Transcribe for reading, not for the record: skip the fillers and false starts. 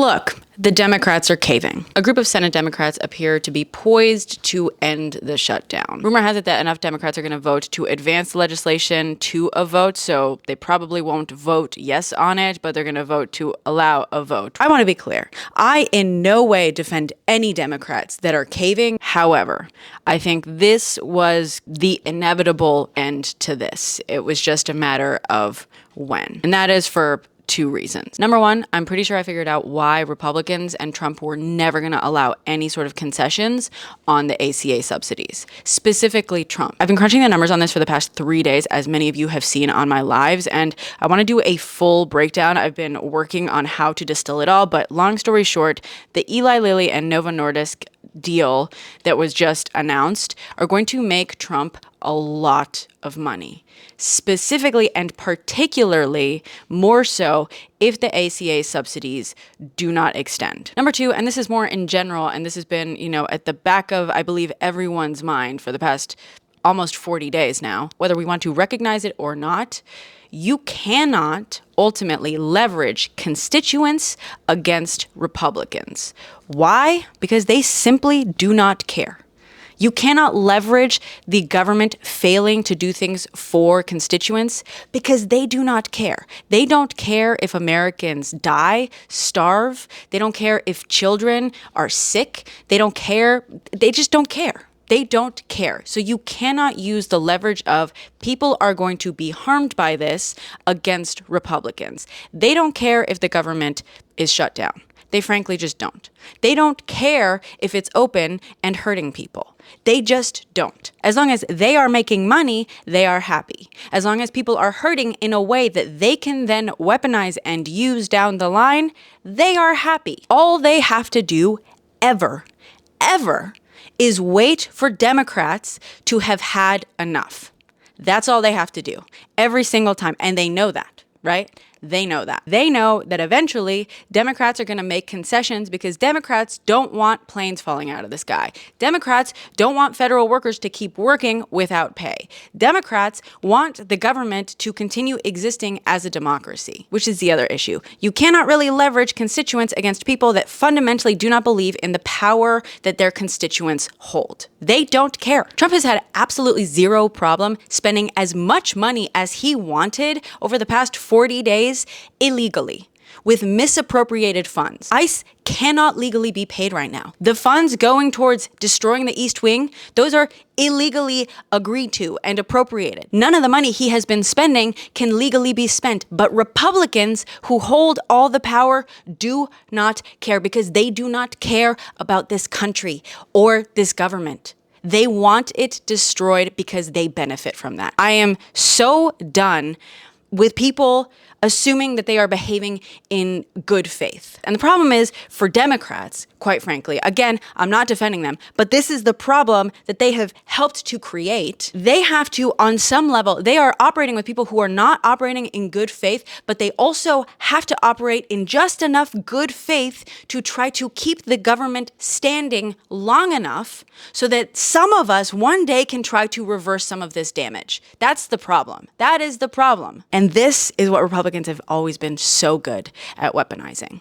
look, the Democrats are caving. A group of Senate Democrats appear to be poised to end the shutdown. Rumor has it that enough Democrats are going to vote to advance the legislation to a vote, so they probably won't vote yes on it, but they're going to vote to allow a vote. I want to be clear. I in no way defend any Democrats that are caving. However, I think this was the inevitable end to this. It was just a matter of when. And that is for two reasons. Number one, I'm pretty sure I figured out why Republicans and Trump were never going to allow any sort of concessions on the ACA subsidies, specifically Trump. I've been crunching the numbers on this for the past 3 days, as many of you have seen on my lives, and I want to do a full breakdown. I've been working on how to distill it all, but long story short, the Eli Lilly and Novo Nordisk deal that was just announced are going to make Trump a lot of money, specifically and particularly more so if the ACA subsidies do not extend. Number two, and this is more in general, and this has been, at the back of, I believe, everyone's mind for the past almost 40 days now, whether we want to recognize it or not, you cannot ultimately leverage constituents against Republicans. Why? Because they simply do not care. You cannot leverage the government failing to do things for constituents because they do not care. They don't care if Americans die, starve. They don't care if children are sick. They don't care. They just don't care. They don't care. So you cannot use the leverage of people are going to be harmed by this against Republicans. They don't care if the government is shut down. They frankly just don't. They don't care if it's open and hurting people. They just don't. As long as they are making money, they are happy. As long as people are hurting in a way that they can then weaponize and use down the line, they are happy. All they have to do ever is wait for Democrats to have had enough. That's all they have to do every single time. And they know that, right? They know that. They know that eventually Democrats are going to make concessions because Democrats don't want planes falling out of the sky. Democrats don't want federal workers to keep working without pay. Democrats want the government to continue existing as a democracy, which is the other issue. You cannot really leverage constituents against people that fundamentally do not believe in the power that their constituents hold. They don't care. Trump has had absolutely zero problem spending as much money as he wanted over the past 40 days illegally with misappropriated funds. ICE cannot legally be paid right now. The funds going towards destroying the East Wing, those are illegally agreed to and appropriated. None of the money he has been spending can legally be spent, but Republicans who hold all the power do not care because they do not care about this country or this government. They want it destroyed because they benefit from that. I am so done with people assuming that they are behaving in good faith. And the problem is, for Democrats, quite frankly, again, I'm not defending them, but this is the problem that they have helped to create. They have to, on some level, they are operating with people who are not operating in good faith, but they also have to operate in just enough good faith to try to keep the government standing long enough so that some of us one day can try to reverse some of this damage. That's the problem. That is the problem. And this is what Republicans have always been so good at weaponizing.